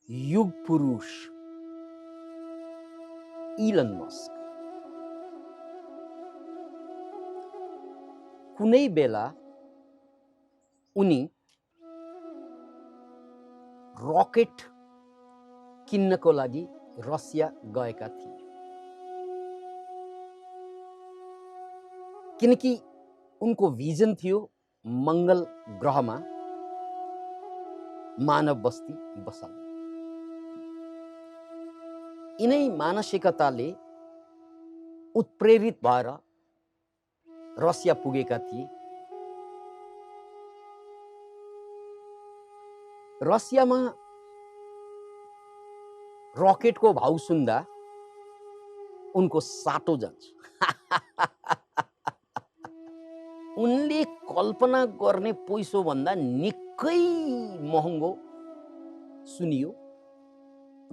युग पुरुष Elon Musk कुनै बेला उनी रकेट किन्नको लागि रसिया गएका थिए, किनकि उनको भिजन थियो मंगल ग्रहमा मानव बस्ती बसाल्ने। यिनै मानसिकताले उत्प्रेरित भएर रसिया पुगेका थिए। रसियामा रकेटको भाउ सुन्दा उनको साटो जान्छ। उनले कल्पना गर्ने पैसो भन्दा निकै महँगो सुनियो,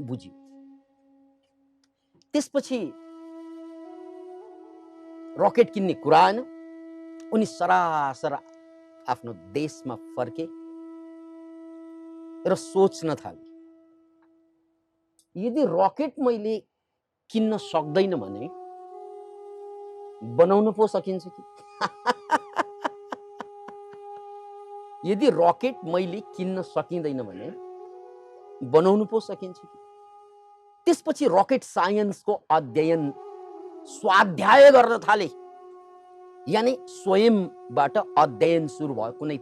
बुझियो। त्यसपछि रकेट किन्ने कुरा आएन। उनी सरासर आफ्नो देशमा फर्के र सोच्न थाले, यदि रकेट मैले किन्न सक्दैन भने बनाउन पो सकिन्छ कि? यदि रकेट मैले किन्न सकिँदैन भने बनाउनु पो सकिन्छ कि? त्यसपछि रकेट साइन्सको अध्ययन स्वाध्याय गर्न थाले, यानी स्वयंबाट अध्ययन सुरु भयो, कुनै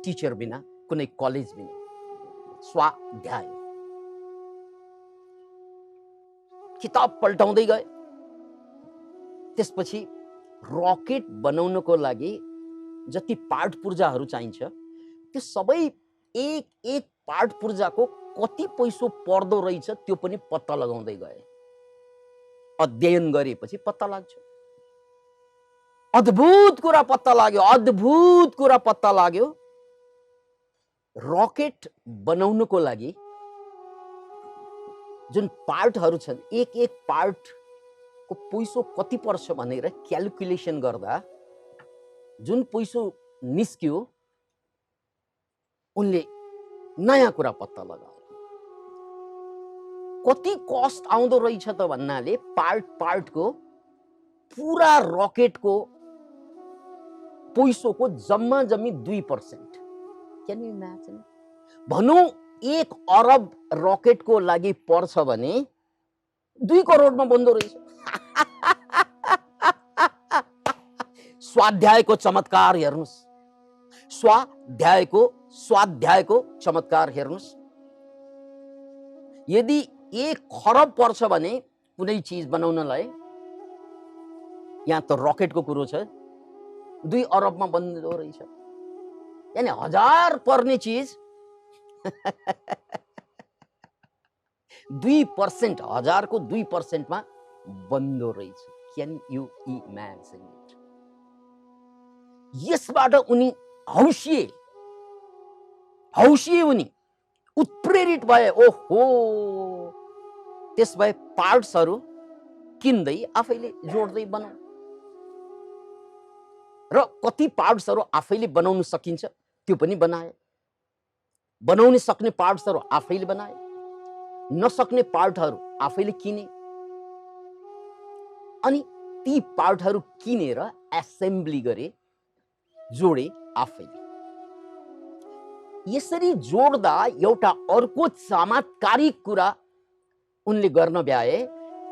टिचर बिना, कुनै कलेज बिना, स्वाध्याय। किताब पल्टाउँदै गए। त्यसपछि रकेट बनाउनको लागि जति पार्ट पुर्जाहरू चाहिन्छ त्यो सबै एक एक पार्ट पुर्जाको कति पैसो पर्दो रहेछ त्यो पनि पत्ता लगाउँदै गए। अध्ययन गरेपछि पत्ता लाग्छ। अद्भुत कुरा पत्ता लाग्यो, अद्भुत कुरा पत्ता लाग्यो। रकेट बनाउनको लागि जुन पार्टहरू छन्, एक एक पार्टको पैसो कति पर्छ भनेर क्याल्कुलेसन गर्दा जुन पैसो निस्क्यो, उनले नयाँ कुरा पत्ता लगाए। कति कस्ट आउँदो रहेछ त भन्नाले पार्टको पुरा रकेटको पैसोको जम्मा जम्मी 2%। Can you imagine? भनौं 1 अरब रकेटको लागि पर्छ भने 2 करोडमा बन्द रहेछ। स्वाध्यायको चमत्कार हेर्नुस्, स्वाध्यायको चमत्कार हेर्नुस्। यदि 1 खरब पर्छ भने कुनै चीज बनाउनलाई, यहाँ त रकेटको कुरो छ, 2 अरबमा बन्द रहेछ। यानी 1000 पर्ने चीज 2%, 1000 को 2% मा बन्द रहेछ। Can you imagine it? यसबाट उनी हौसिए उनी उत्प्रेरित भए। ओहो, त्यसभए पार्ट्सहरू किन्दै आफैले जोड्दै बनाऊ र कति पार्ट्सहरू आफैले बनाउन सकिन्छ त्यो पनि बनाए। बनाउन सक्ने पार्ट्सहरू आफैले बनाए, नसक्ने पार्टहरू आफैले किने, अनि ती पार्टहरू किनेर एसेम्बली गरे, जोडे आफैले। यसरी जोड्दा एउटा अर्को चमत्कारिक कुरा उनले गर्न भ्याए।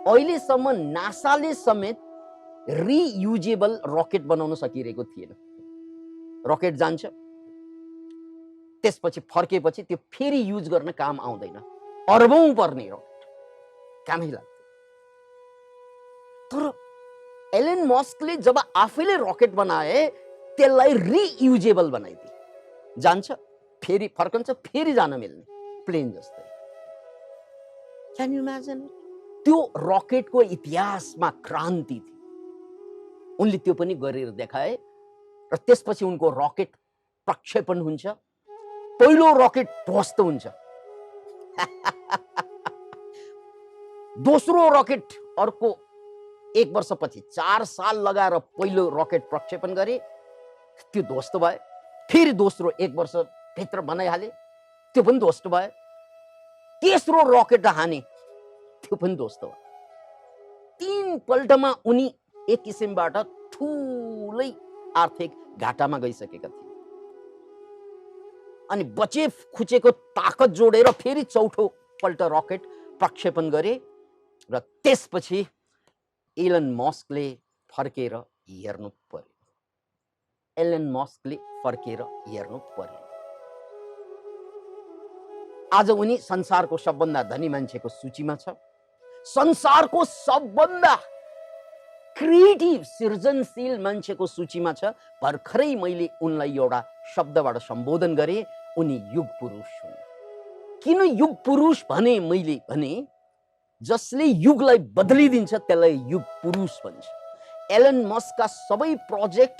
अहिलेसम्म नासाले समेत रियुजेबल रकेट बनाउन सकिरहेको थिएन। रकेट जान्छ, त्यसपछि फर्केपछि त्यो फेरि युज गर्न काम आउँदैन। अर्बौं पर्ने रकेट कामै लाग्दैन। तर एलन मस्कले जब आफैले रकेट बनाए, त्यसलाई रियुजेबल बनाइदिए। जान्छ, फेरि फर्कन्छ, फेरि जान मिल्ने प्लेन जस्तै। Can you imagine? त्यो रकेटको इतिहासमा क्रान्ति थियो। उनले त्यो पनि गरेर देखाए र त्यसपछि उनको रकेट प्रक्षेपण हुन्छ। पहिलो रकेट ध्वस्त हुन्छ। दोस्रो रकेट अर्को 1 वर्षपछि 4 साल लगाएर पहिलो रकेट प्रक्षेपण गरे, त्यो ध्वस्त भयो। फेरि दोस्रो 1 वर्ष भित्र बनाइहाले, त्यो पनि ध्वस्त भयो। तेस्रो रकेट हाने, त्यो पनि ध्वस्त भयो। 3 पल्टमा उनी एक किसिमबाट ठुलै आर्थिक घाटामा गइसकेका थिए। अनि बचे खुचेको ताकत जोडेर फेरि चौथो पल्ट रकेट प्रक्षेपण गरे र त्यसपछि एलन मस्कले फर्केर हेर्नु पर्यो। एलन मस्कले फर्केर हेर्नु पर्यो। आज उनी संसारको सबभन्दा धनी मान्छेको सूचीमा छ। संसारको सबभन्दा क्रिएटिभ सृजनशील मान्छेको सूचीमा छ। भर्खरै मैले उनलाई एउटा शब्दबाट सम्बोधन गरे, उनी युग पुरुष हुन्। किन युग पुरुष भने मैले भने जसले युगलाई बदलिदिन्छ त्यसलाई युग पुरुष भन्छ। एलन मस्कका सबै प्रोजेक्ट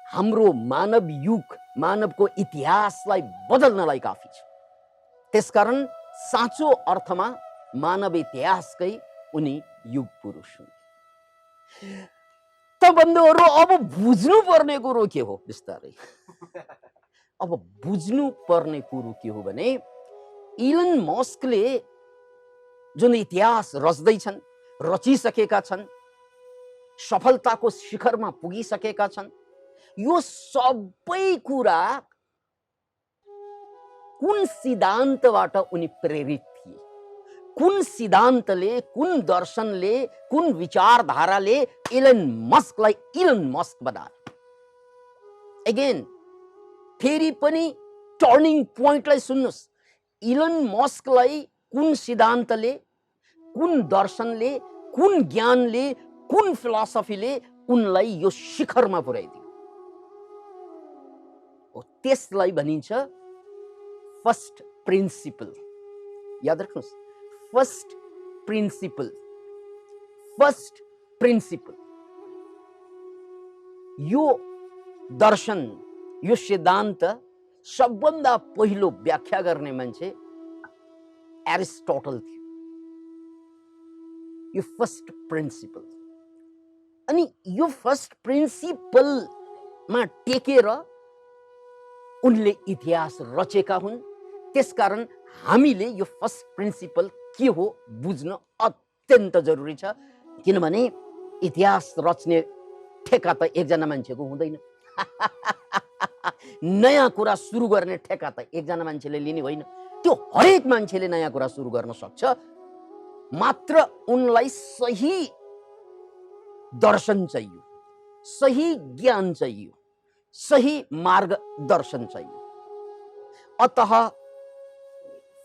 हाम्रो मानव युग, मानवको इतिहासलाई बदल्नलाई काफी छ। त्यसकारण साँचो अर्थमा मानव इतिहासकै उनी युग पुरुष हुन्। त बन्धुहरू, अब बुझ्नु पर्ने कुरो के हो? बिस्तारै अब बुझ्नु पर्ने कुरो के हो भने इलन मस्कले जुन इतिहास रच्दैछन्, रचिसकेका छन्, सफलताको शिखरमा पुगिसकेका छन्, यो सबै कुरा कुन सिद्धान्तबाट उनी प्रेरित थिए? कुन सिद्धान्तले, कुन दर्शनले, कुन विचारधाराले इलन मस्कलाई इलन मस्क बनायो? अगेन फेरि पनि टर्निङ पोइन्टलाई सुन्नुस्। इलन मस्कलाई कुन सिद्धान्तले, कुन दर्शनले, कुन ज्ञानले, कुन फिलोसफीले उनलाई यो शिखरमा पुर्याइदियो? त्यसलाई भनिन्छ फर्स्ट प्रिन्सिपल। याद राख्नुहोस्, फर्स्ट प्रिन्सिपल। फर्स्ट प्रिन्सिपल यो दर्शन, यो सिद्धान्त सबभन्दा पहिलो व्याख्या गर्ने मान्छे एरिस्टोटल थियो। यो फर्स्ट प्रिन्सिपल। अनि यो फर्स्ट प्रिन्सिपलमा टेकेर उनले इतिहास रचेका हुन्। त्यसकारण हामीले यो फर्स्ट प्रिन्सिपल के हो बुझ्न अत्यन्त जरुरी छ। किनभने इतिहास रच्ने ठेका त एकजना मान्छेको हुँदैन। नयाँ कुरा सुरु गर्ने ठेका त एकजना मान्छेले लिने होइन। त्यो हरेक मान्छेले नयाँ कुरा सुरु गर्न सक्छ, मात्र उनलाई सही दर्शन चाहियो, सही ज्ञान चाहियो, सही मार्गदर्शन चाहियो। अतः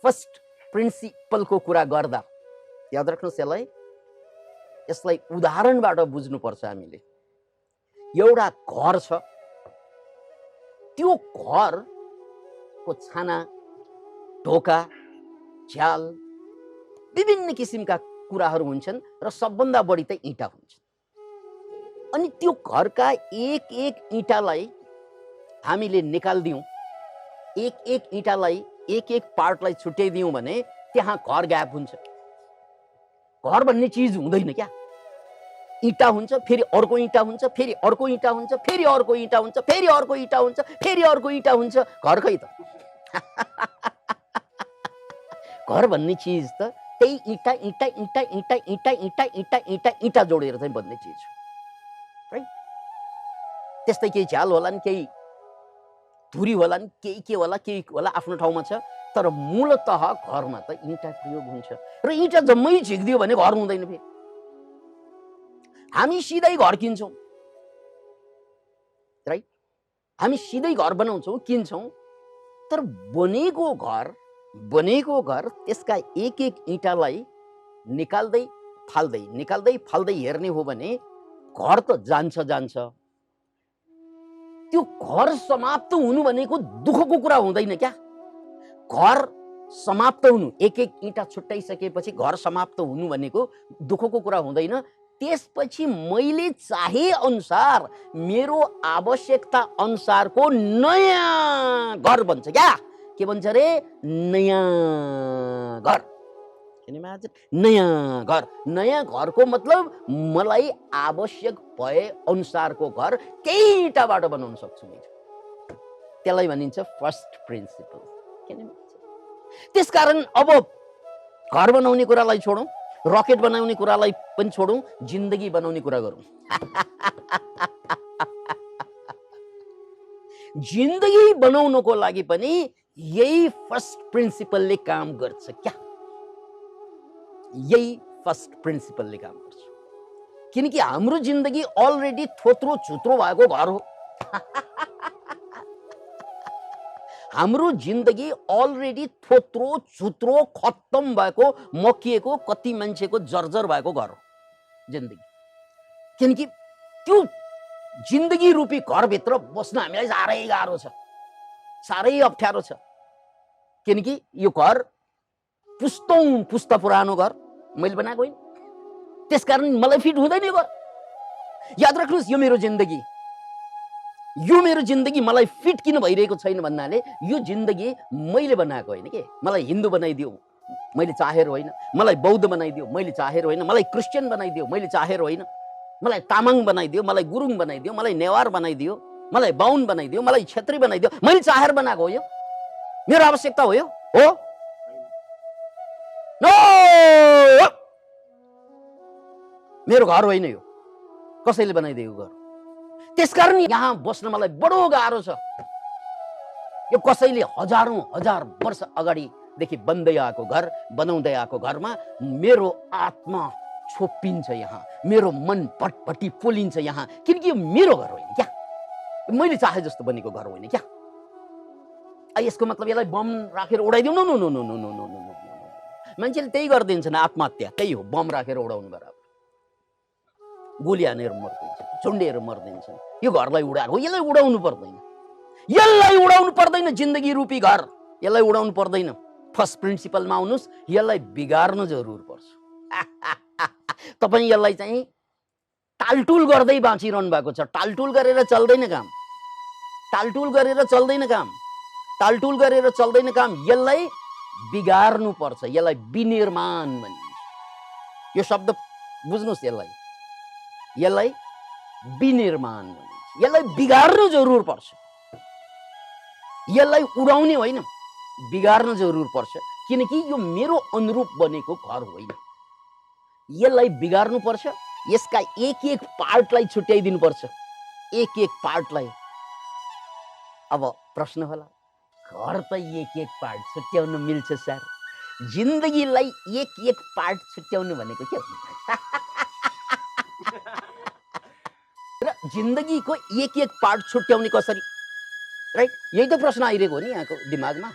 फर्स्ट प्रिन्सिपलको कुरा गर्दा याद राख्नुहोस्, यसलाई उदाहरणबाट बुझ्नुपर्छ हामीले। एउटा घर छ, त्यो घरको छाना, ढोका, झ्याल, विभिन्न किसिमका कुराहरू हुन्छन् र सबभन्दा बढी त इँटा हुन्छन्। अनि त्यो घरका एक एक इँटालाई हामीले निकाल्दियौँ, एक एक इँटालाई, एक एक पार्टलाई छुट्याइदियौँ भने त्यहाँ घर गायब हुन्छ। घर भन्ने चिज हुँदैन क्या। इँटा हुन्छ, फेरि अर्को इँटा हुन्छ, फेरि अर्को इँटा हुन्छ, फेरि अर्को इँटा हुन्छ, फेरि अर्को इँटा हुन्छ, फेरि अर्को इँटा हुन्छ। घर खै त? घर भन्ने चिज त त्यही इँटा इँटा इँटा इँटा इँटा इँटा इँटा इँटा इँटा जोडेर चाहिँ बन्ने चिज हो, राइट? त्यस्तै केही झ्याल होलान्, केही धुरी होलान्, केही के होला, केही होला, आफ्नो ठाउँमा छ। तर मूलतः घरमा त इँटा प्रयोग हुन्छ र इँटा जम्मै झिक्दियो भने घर हुँदैन। फेरि हामी सिधै घर किन्छौँ, राइट? हामी सिधै घर बनाउँछौँ, किन्छौँ, तर बनेको घर त्यसका एक एक इँटालाई निकाल्दै फाल्दै, निकाल्दै फाल्दै हेर्ने हो भने घर त जान्छ। त्यो घर समाप्त हुनु भनेको दुःखको कुरा हुँदैन क्या। घर समाप्त हुनु, एक एक इँटा छुट्याइसकेपछि घर समाप्त हुनु भनेको दुःखको कुरा हुँदैन। त्यसपछि मैले चाहे अनुसार, मेरो आवश्यकता अनुसारको नयाँ घर बन्छ क्या। के भन्छ रे? नयाँ घर। नयाँ घर। नयाँ घरको मतलब मलाई आवश्यक भए अनुसारको घर त्यही इँटाबाट बनाउन सक्छु मैले। त्यसलाई भनिन्छ फर्स्ट प्रिन्सिपल। त्यसकारण अब घर बनाउने कुरालाई छोडौं, रकेट बनाउने कुरालाई पनि छोडौं, जिन्दगी बनाउने कुरा गरौं। जिन्दगी बनाउनको लागि पनि यही फर्स्ट प्रिन्सिपलले काम गर्छ क्या? यही फर्स्ट प्रिन्सिपलले काम गर्छ। किनकि हाम्रो जिन्दगी अलरेडी थोत्रो छुत्रो भएको घर हो। हाम्रो जिन्दगी अलरेडी थोत्रो छुत्रो खत्तम भएको, मकिएको, कति मान्छेको जर्जर भएको घर हो जिन्दगी। किनकि त्यो जिन्दगी रूपी घरभित्र बस्न हामीलाई साह्रै गाह्रो छ, साह्रै अप्ठ्यारो छ। किनकि यो घर पुस्तौं पुस्ता पुरानो घर मैले बनाएको होइन, त्यसकारण मलाई फिट हुँदैन यो घर। याद राख्नुहोस्, यो मेरो जिन्दगी मलाई फिट किन भइरहेको छैन भन्नाले यो जिन्दगी मैले बनाएको होइन के। मलाई हिन्दू बनाइदियो मैले चाहेर होइन, मलाई बौद्ध बनाइदियो मैले चाहेर होइन, मलाई क्रिस्चियन बनाइदियो मैले चाहेर होइन, मलाई तामाङ बनाइदियो, मलाई गुरुङ बनाइदियो, मलाई नेवार बनाइदियो, मलाई बाहुन बनाइदियो, मलाई क्षेत्री बनाइदियो, मैले चाहेर बनाएको हो। यो मेरो आवश्यकता हो? यो हो? नो, मेरो घर होइन यो, कसैले बनाइदिएको घर। त्यसकारण यहाँ बस्न मलाई बडो गाह्रो छ। यो कसैले हजारौं हजार वर्ष अगाडिदेखि बन्दै आएको घर, बनाउँदै आएको घरमा मेरो आत्मा छोपिन्छ यहाँ, मेरो मन भटभटी पोलिन्छ यहाँ। किनकि यो मेरो घर होइन क्या, मैले चाहे जस्तो बनेको घर होइन क्या। यसको मतलब यसलाई बम राखेर उडाइदिउँ? No no no no no no no no. मान्छेले त्यही गरिदिन्छन्, आत्महत्या त्यही हो, बम राखेर उडाउनु बराबर। गोली हानेर मर्दिन्छ, चुन्डेर मर्दिन्छन्। यो घरलाई उडाएको, यसलाई उडाउनु पर्दैन, यसलाई उडाउनु पर्दैन। जिन्दगी रूपी घर यसलाई उडाउनु पर्दैन। फर्स्ट प्रिन्सिपलमा आउनुहोस्, यसलाई बिगार्न जरुर पर्छ। तपाईँ यसलाई चाहिँ टालटुल गर्दै बाँचिरहनु भएको छ। टालटुल गरेर चल्दैन काम, टालटुल गरेर चल्दैन काम, टालटुल गरेर चल्दैन काम। यसलाई बिगार्नु पर्छ, यसलाई विनिर्माण भनिन्छ। यो शब्द बुझ्नुहोस्, यसलाई विनिर्माण भनिन्छ। यसलाई बिगार्नु जरुर पर्छ, यसलाई उडाउने होइन, बिगार्न जरुर पर्छ। किनकि यो मेरो अनुरूप बनेको घर होइन, यसलाई बिगार्नु पर्छ। यसका एक एक पार्टलाई छुट्याइदिनु पर्छ, एक एक पार्टलाई। अब प्रश्न होला, घर त एक एक पार्ट छुट्याउन मिल्छ सर, जिन्दगीलाई एक एक पार्ट छुट्याउनु भनेको के हो? र जिन्दगीको एक एक पार्ट छुट्याउने कसरी? राइट, यही त प्रश्न आइरहेको हो नि यहाँको दिमागमा।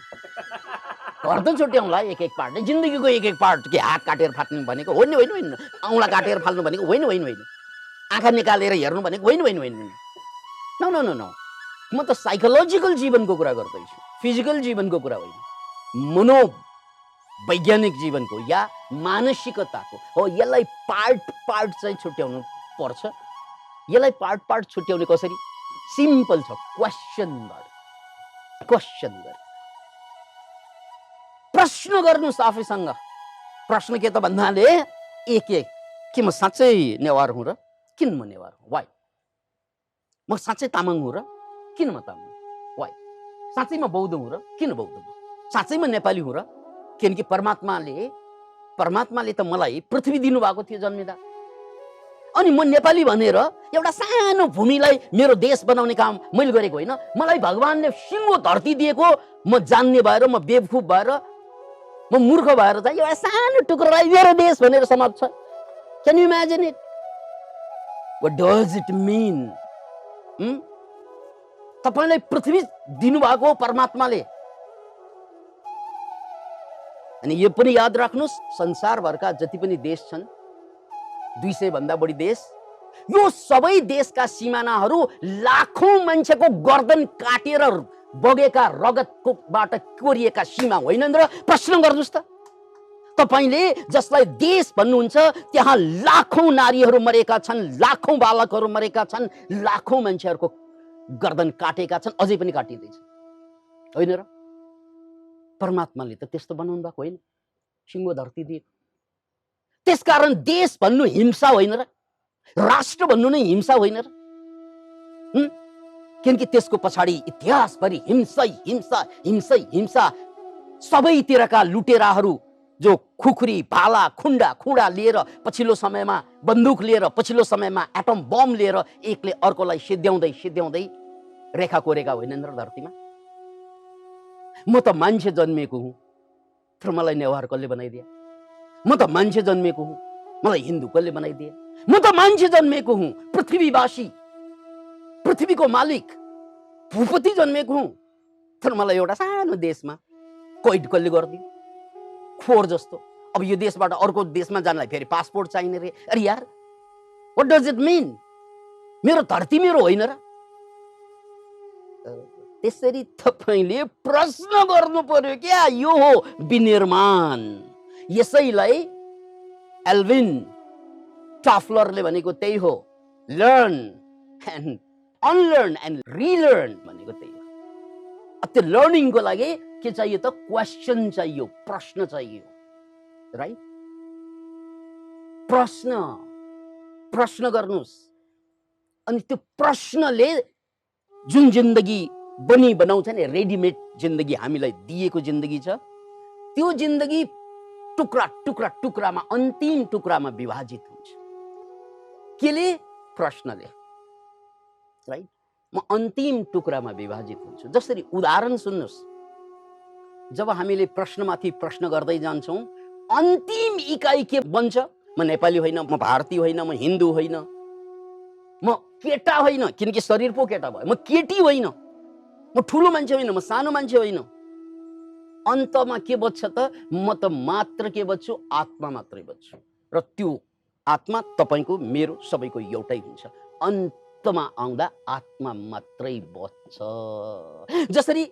घर त छुट्याउँला एक एक पार्ट, जिन्दगीको एक एक पार्ट के हात काटेर फाट्नु भनेको होइन, होइन होइन, औँला काटेर फाल्नु भनेको होइन, होइन होइन, आँखा निकालेर हेर्नु भनेको होइन, होइन होइन। नो नो नो नो, म त साइकोलोजिकल जीवनको कुरा गर्दैछु, फिजिकल जीवनको कुरा होइन, मनोवैज्ञानिक जीवनको या मानसिकताको हो। यसलाई पार्ट पार्ट चाहिँ छुट्याउनु पर्छ। यसलाई पार्ट पार्ट छुट्याउने कसरी? सिम्पल छ, क्वेसन गर्नु, क्वेसन गर्नु, प्रश्न गर्नुहोस् आफैसँग। प्रश्न के त भन्नाले एक एक, के म साँच्चै नेवार हुँ र? किन म नेवार हुँ? वाइ? म साँच्चै तामाङ हुँ र? किन म तामाङ? वाइ? साँच्चै म बौद्ध हुँ र? किन बौद्ध हुँ? साँच्चै म नेपाली हुँ र? किनकि परमात्माले त मलाई पृथ्वी दिनुभएको थियो जन्मिँदा, अनि म नेपाली भनेर एउटा सानो भूमिलाई मेरो देश बनाउने काम मैले गरेको होइन। मलाई भगवानले सिङ्गो धरती दिएको, म जान्ने भएर, म बेवकूफ भएर, म मूर्ख भएर चाहिँ एउटा सानो टुक्रालाई मेरो देश भनेर समात्छ। Can you imagine it? What does it mean? तपाईलाई पृथ्वी दिनुभएको परमात्माले। अनि यो पनि याद राख्नुहोस्, संसारभरका जति पनि देश छन्, 200 भन्दा बढी देश, यो सबै देशका सिमानाहरू लाखौं मान्छेको गर्दन काटेर बगेका रगतकोबाट कोरिएका सीमा होइनन् र? प्रश्न गर्नुहोस् त, तपाईले जसलाई देश भन्नुहुन्छ त्यहाँ लाखौं नारीहरू मरेका छन्, लाखौं बालकहरू मरेका छन्, लाखौं मान्छेहरूको गर्दन काटेका छन्, अझै पनि काटिँदैछ, होइन र? परमात्माले त त्यस्तो बनाउनु भएको होइन, सिङ्गो धरती दिएको। त्यसकारण देश भन्नु हिंसा होइन र? राष्ट्र भन्नु नै हिंसा होइन र? किनकि त्यसको पछाडि इतिहासभरि हिंसै हिंसा, हिंसै हिंसा सबैतिरका लुटेराहरू जो खुखुरी भाला खुन्डा खुडा लिएर पछिल्लो समयमा बन्दुक लिएर पछिल्लो समयमा एटम बम लिएर एकले अर्कोलाई सिद्ध्याउँदै सिद्ध्याउँदै रेखा कोरेका होइनन् र धरतीमा। म त मान्छे जन्मेको हुँ तर मलाई नेवार कसले बनाइदिए? म त मान्छे जन्मेको हुँ मलाई हिन्दू कसले बनाइदिए? म त मान्छे जन्मेको हुँ पृथ्वीवासी पृथ्वीको मालिक भूपति जन्मेको हुँ तर मलाई एउटा सानो देशमा कैद कसले गरिदियो? खोर जस्तो। अब यो देशबाट अर्को देशमा जानलाई फेरि पासपोर्ट चाहिने रे। अरे यार व्हाट डज इट मीन? मेरो धरती मेरो होइन र? त्यसरी तपाईले प्रश्न गर्नु पर्यो क्या। यो हो विनिर्माण। यसैलाई एल्विन टफलरले भनेको त्यही हो, learn and unlearn and relearn भनेको त्यही हो। त्यो लर्निङको लागि के चाहियो त? क्वेश्चन चाहियो, प्रश्न चाहियो, राइट? प्रश्न गर्नुस्। अनि त्यो प्रश्नले जुन जिन्दगी बनाउँछ नि, रेडिमेड जिन्दगी हामीलाई दिएको जिन्दगी छ, त्यो जिन्दगी टुक्रा टुक्रा टुक्रामा अन्तिम टुक्रामा विभाजित हुन्छ। केले? प्रश्नले, राइट? म अन्तिम टुक्रामा विभाजित हुन्छु। जसरी उदाहरण सुन्नुस्, जब हामीले प्रश्नमाथि प्रश्न गर्दै जान्छौँ अन्तिम इकाइ के बन्छ? म नेपाली होइन, म भारतीय होइन, म हिन्दू होइन, म केटा होइन किनकि शरीर पो केटा भयो, म केटी होइन, म ठुलो मान्छे होइन, म सानो मान्छे होइन। अन्तमा के बच्छ त? म त मात्र के बच्छु? आत्मा मात्रै बच्छु। र त्यो आत्मा तपाईको मेरो सबैको एउटै हुन्छ। अन्तमा आउँदा आत्मा मात्रै बच्छ। जसरी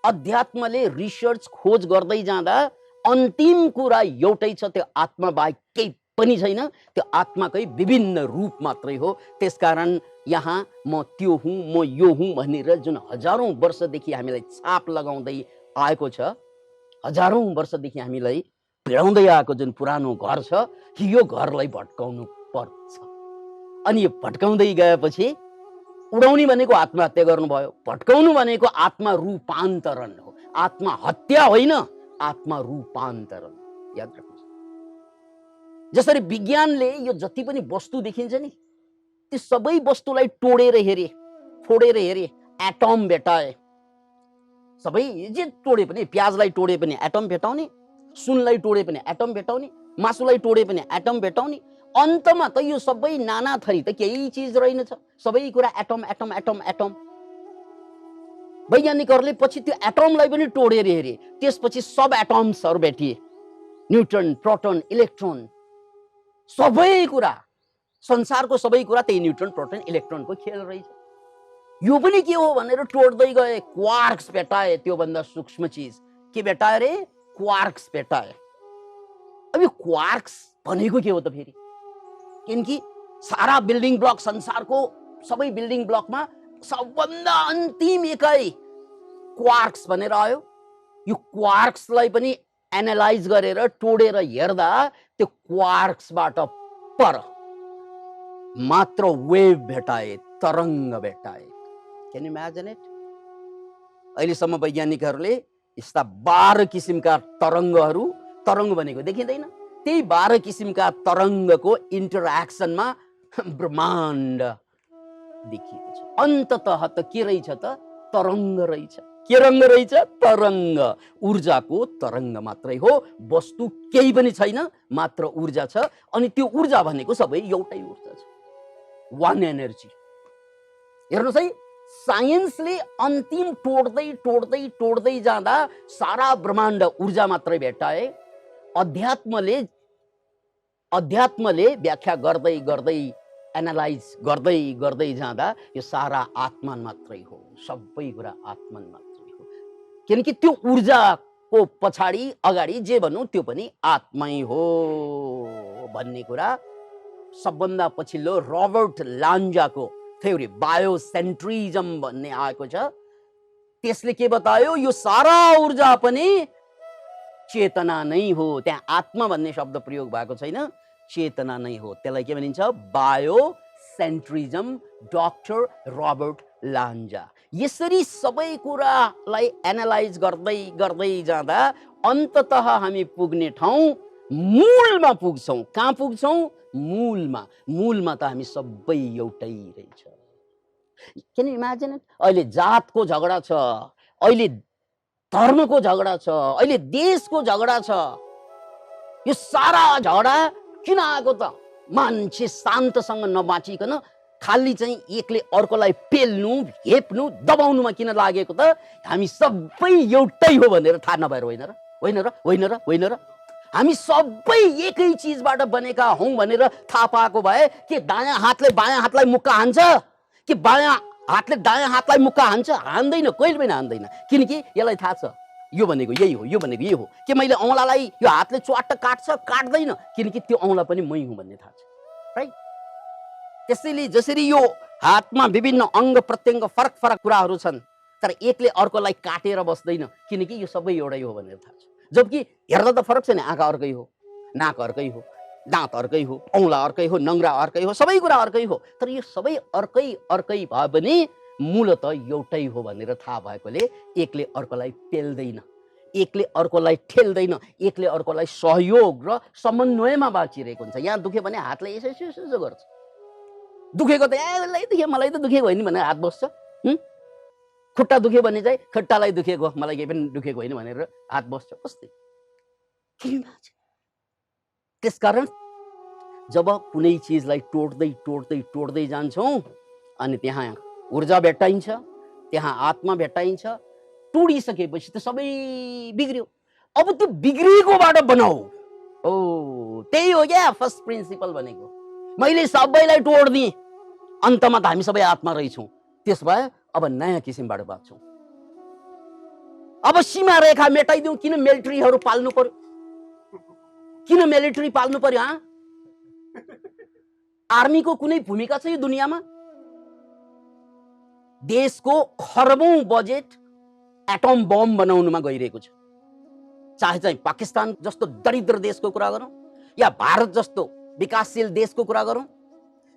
अध्यात्मले रिसर्च खोज गर्दै जाँदा अन्तिम कुरा एउटै छ, त्यो आत्मा बाहेक केही पनि छैन। त्यो आत्माकै विभिन्न रूप मात्रै हो। त्यसकारण यहाँ म त्यो हुँ, म यो हुँ भनेर जुन हजारौं वर्षदेखि हामीलाई छाप लगाउँदै आएको छ, हजारौं वर्षदेखि हामीलाई भिडाउँदै आएको जुन पुरानो घर छ, यो घरलाई भट्काउनु पर्छ। अनि यो भट्काउँदै गएपछि उडाउने भनेको आत्महत्या गर्नुभयो, भट्काउनु भनेको आत्मा रूपान्तरण हो। आत्मा हत्या होइन, आत्मा रूपान्तरण। याद राख्नुहोस्। जसरी विज्ञानले यो जति पनि वस्तु देखिन्छ नि, ती सबै वस्तुलाई तोडेर हेरे, फोडेर हेरे, एटम भेटाए। सबै जे तोडे पनि, प्याजलाई तोडे पनि एटम भेटाउने, सुनलाई तोडे पनि एटम भेटाउने, मासुलाई तोडे पनि एटम भेटाउने। अन्तमा त यो सबै नाना थरी त केही चीज रहेनछ। सबै कुरा एटम एटम एटम एटम। वैज्ञानिकहरूले पछि त्यो एटमलाई पनि तोडेर हेरे, त्यसपछि सब एटम्सहरू भेटिए। न्युट्रोन, प्रोटोन, इलेक्ट्रोन, सबै कुरा, संसारको सबै कुरा त्यही न्युट्रोन, प्रोटोन, इलेक्ट्रोनको खेल रहेछ। यो पनि के हो भनेर तोड्दै गए, क्वार्क्स भेटाए। त्योभन्दा सूक्ष्म चीज के भेटाए रे? क्वार्क्स भेटाए। अब यो क्वार्क्स भनेको के हो त फेरि? किनकि सारा बिल्डिङ ब्लक, संसारको सबै बिल्डिङ ब्लकमा सबभन्दा अन्तिम इकाइ क्वार्क्स भनेर आयो। यो क्वार्क्सलाई पनि एनालाइज गरेर तोडेर हेर्दा त्यो क्वार्क्सबाट पर मात्र वेभ भेटाए, तरङ्ग भेटाए। Can you imagine it? अहिलेसम्म वैज्ञानिकहरूले यस्ता 12 किसिमका तरङ्गहरू, तरङ्ग भनेको देखिँदैन, त्यही 12 किसिमका तरङ्गको इन्टरएक्सनमा ब्रह्माण्ड देखिएको छ। अन्ततः त के रहेछ त? तरङ्ग रहेछ। के रङ्ग रहेछ? तरङ्ग। ऊर्जाको तरङ्ग मात्रै हो, वस्तु केही पनि छैन, मात्र ऊर्जा छ। अनि त्यो ऊर्जा भनेको सबै एउटै ऊर्जा छ, वान एनर्जी। हेर्नुहोस् है, साइन्सले अन्तिम तोड्दै तोड्दै तोड्दै जाँदा सारा ब्रह्माण्ड ऊर्जा मात्रै भेटाए। अध्यात्मले व्याख्या गर्दै गर्दै एनालाइज गर्दै गर्दै जाँदा यो सारा आत्मा मात्रै हो, सबै कुरा आत्मा मात्रै हो। किनकि त्यो ऊर्जाको पछाडि अगाडि जे भनौँ त्यो पनि आत्मै हो भन्ने कुरा सबभन्दा पछिल्लो रबर्ट लान्जाको थ्योरी बायोसेन्ट्रिजम भन्ने आएको छ। त्यसले के बतायो? यो सारा ऊर्जा पनि चेतना नै हो। त्यहाँ आत्मा भन्ने शब्द प्रयोग भएको छैन, चेतना नै हो। त्यसलाई के भनिन्छ? बायोसेन्ट्रिजम। Doctor Robert Lanza. यसरी सबै कुरालाई एनालाइज गर्दै गर्दै जाँदा अन्ततः हामी पुग्ने ठाउँ मूलमा पुग्छौँ। कहाँ पुग्छौँ? मूलमा। मूलमा त हामी सबै एउटै रहेछ। Can you imagine it? अहिले जातको झगडा छ, अहिले धर्मको झगडा छ, अहिले देशको झगडा छ। यो सारा झगडा किन आएको त? मान्छे शान्तसँग नबाँचिकन खाली चाहिँ एकले अर्कोलाई पेल्नु, हेप्नु, दबाउनुमा किन लागेको त? हामी सबै एउटै हो भनेर थाहा नभएर होइन र? होइन र? होइन र? होइन र? हामी सबै एकै चिजबाट बनेका हौं भनेर थाहा पाएको भए के दायाँ हातले बायाँ हातलाई मुक्का हान्छ? कि बायाँ हातले दायाँ हातलाई मुक्का हान्छ? हान्दैन, कहिले पनि हान्दैन। किनकि यसलाई थाहा छ यो भनेको यही हो, यो भनेको यही हो। कि मैले औँलालाई यो हातले च्वाट्ट काट्छ, काट्दैन, किनकि त्यो औँला पनि मै हुँ भन्ने थाहा छ, राइट? त्यसैले जसरी यो हातमा विभिन्न अङ्ग प्रत्यङ्ग फरक फरक कुराहरू छन्, तर एकले अर्कोलाई काटेर बस्दैन, किनकि यो सबै एउटै हो भनेर थाहा छ। जबकि हेर्दा त फरक छ नि, आँखा अर्कै हो, नाक अर्कै हो, दाँत अर्कै हो, औँला अर्कै हो, नङ्ग्रा अर्कै हो, सबै कुरा अर्कै हो, तर यो सबै अर्कै अर्कै भए पनि मूलत एउटै हो भनेर थाहा भएकोले एकले अर्कोलाई पेल्दैन, एकले अर्कोलाई ठेल्दैन, एकले अर्कोलाई सहयोग र समन्वयमा बाँचिरहेको हुन्छ। यहाँ दुख्यो भने हातले यसो यसो यसो गर्छ, दुखेको त यसलाई दुख्यो, मलाई त दुखेको होइन भनेर हात बस्छ। खुट्टा दुख्यो भने चाहिँ खुट्टालाई दुखेको, मलाई केही पनि दुखेको होइन भनेर हात बस्छ। कस्तै त्यसकारण जब कुनै चिजलाई तोड्दै तोड्दै तोड्दै जान्छौँ अनि त्यहाँ ऊर्जा भेट्टाइन्छ, त्यहाँ आत्मा भेट्टाइन्छ। तोडिसकेपछि त सबै बिग्रियो। अब त्यो बिग्रिएकोबाट बनाऊ। ओ त्यही हो क्या फर्स्ट प्रिन्सिपल भनेको। मैले सबैलाई तोड्दिएँ, अन्तमा त हामी सबै आत्मा रहेछौँ। त्यस भए अब नयाँ किसिमबाट बाँच्छौँ। अब सीमा रेखा मेटाइदिउँ। किन मिलिट्रीहरू पाल्नु पर्यो? किन मिलिट्री पाल्नु पर्यो? आर्मीको कुनै भूमिका छ यो दुनियाँमा? देशको खरबौं बजेट एटम बम बनाउनुमा गइरहेको छ। चाहे चाहिँ पाकिस्तान जस्तो दरिद्र देशको कुरा गरौँ या भारत जस्तो विकासशील देशको कुरा गरौँ,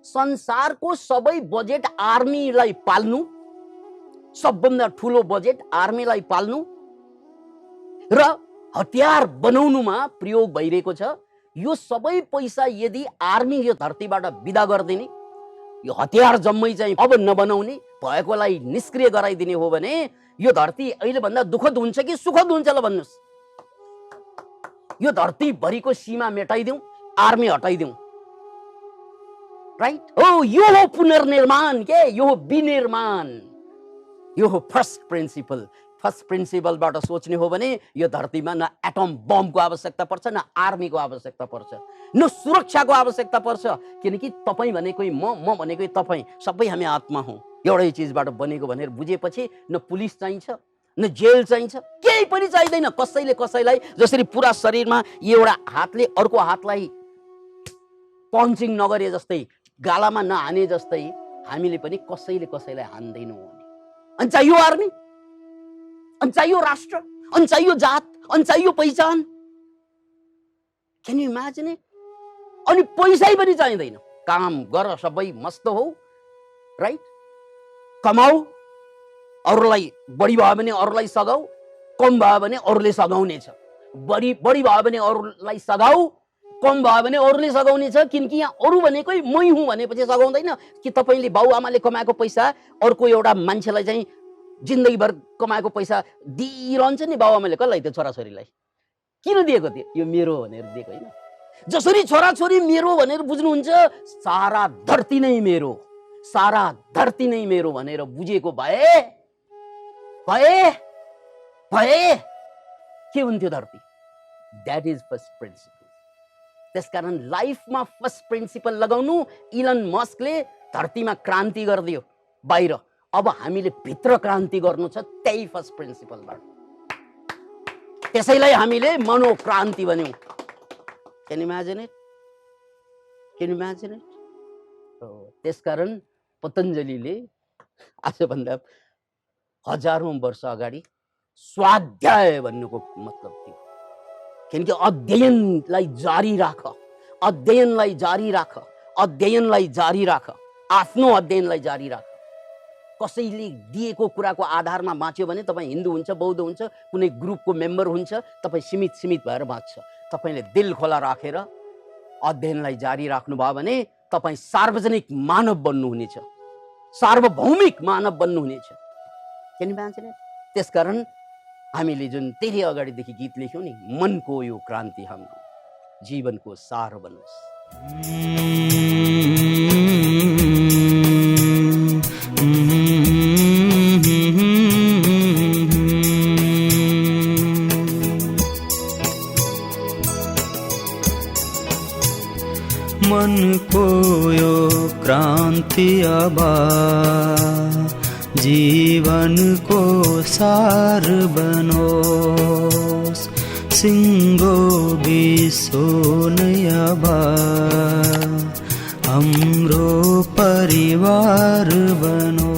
संसारको सबै बजेट आर्मीलाई पाल्नु, सबभन्दा ठुलो बजेट आर्मीलाई पाल्नु र हतियार बनाउनुमा प्रयोग भइरहेको छ। यो सबै पैसा यदि आर्मी यो धरतीबाट विदा गरिदिने, यो हतियार जम्मै चाहिँ अब नबनाउने, भएकोलाई निष्क्रिय गराइदिने हो भने यो धरती अहिले भन्दा दुःखद हुन्छ कि सुखद हुन्छ ल भन्नुस्? यो धरती भरिको सीमा मेटाइदिउँ, आर्मी हटाइदिउँ, राइट? हो यो हो पुनर्निर्माण के, यो हो विनिर्माण, यो हो फर्स्ट प्रिन्सिपल। फर्स्ट प्रिन्सिपलबाट सोच्ने हो भने यो धरतीमा न एटम बमको आवश्यकता पर्छ, न आर्मीको आवश्यकता पर्छ, न सुरक्षाको आवश्यकता पर्छ, किनकि तपाईँ भनेकै म भनेकै तपाईँ, सबै हामी आत्मा हौँ, एउटै चिजबाट बनेको भनेर बुझेपछि न पुलिस चाहिन्छ, न जेल चाहिन्छ, केही पनि चाहिँदैन। कसैले कसैलाई जसरी पुरा शरीरमा एउटा हातले अर्को हातलाई पन्चिङ नगरे जस्तै, गालामा नहाने जस्तै हामीले पनि कसैले कसैलाई हान्दैनौँ भने। अनि चाहियो आर्मी, अनि चाहियो राष्ट्र, अनि चाहियो जात, अनि चाहियो पहिचान। Can you imagine it? अनि पैसै पनि चाहिँदैन। काम गर, सबै मस्त हो, राइट? कमाऊ, अरूलाई बढी भयो भने अरूलाई सघाऊ, कम भयो भने अरूले सघाउने छ। बढी भयो भने अरूलाई सघाऊ, कम भयो भने अरूले सघाउने छ। किनकि यहाँ अरू भनेकै मै हुँ भनेपछि सघाउँदैन कि तपाईँले बाउआमाले कमाएको पैसा अर्को एउटा मान्छेलाई चाहिँ जिन्दगीभर कमाएको पैसा दिइरहन्छ नि बाउआमाले। कसलाई? त्यो छोराछोरीलाई। किन दिएको थियो? यो मेरो भनेर दिएको होइन। जसरी छोराछोरी मेरो भनेर बुझ्नुहुन्छ, सारा धरती नै मेरो, सारा धरती नै मेरो भनेर बुझेको भए के हुन्थ्यो धरती? That is first principle. त्यसकारण लाइफमा फर्स्ट प्रिन्सिपल लगाउनु। इलन मस्कले धरतीमा क्रान्ति गरिदियो बाहिर, अब हामीले भित्र क्रान्ति गर्नु छ त्यही फर्स्ट प्रिन्सिपलबाट। त्यसैलाई हामीले मनोक्रान्ति भन्यौँ। Can imagine it? Can imagine it? त्यसकारण पतञ्जलीले आजभन्दा हजारौं वर्ष अगाडि स्वाध्याय भन्नुको मतलब थियो। किनकि अध्ययनलाई जारी राख, अध्ययनलाई जारी राख, अध्ययनलाई जारी राख, आफ्नो अध्ययनलाई जारी राख। कसैले दिएको कुराको आधारमा बाँच्यो भने तपाईँ हिन्दू हुन्छ, बौद्ध हुन्छ, कुनै ग्रुपको मेम्बर हुन्छ, तपाईँ सीमित भएर बाँच्छ। तपाईँले दिल खोला राखेर अध्ययनलाई जारी राख्नुभयो भने तपाईँ सार्वजनिक मानव बन्नुहुनेछ, सार्वभौमिक मानव बन्नुहुनेछ। किन भन्छ नि? त्यसकारण हामीले जुन धेरै अगाडिदेखि गीत लेख्यौँ नि, मनको यो क्रान्ति हाम्रो जीवनको सार बनोस्। मनको यो क्रान्ति अब जीवनको सार बनोस्, सिङ्गो विश्व नै अब हाम्रो परिवार बनोस्।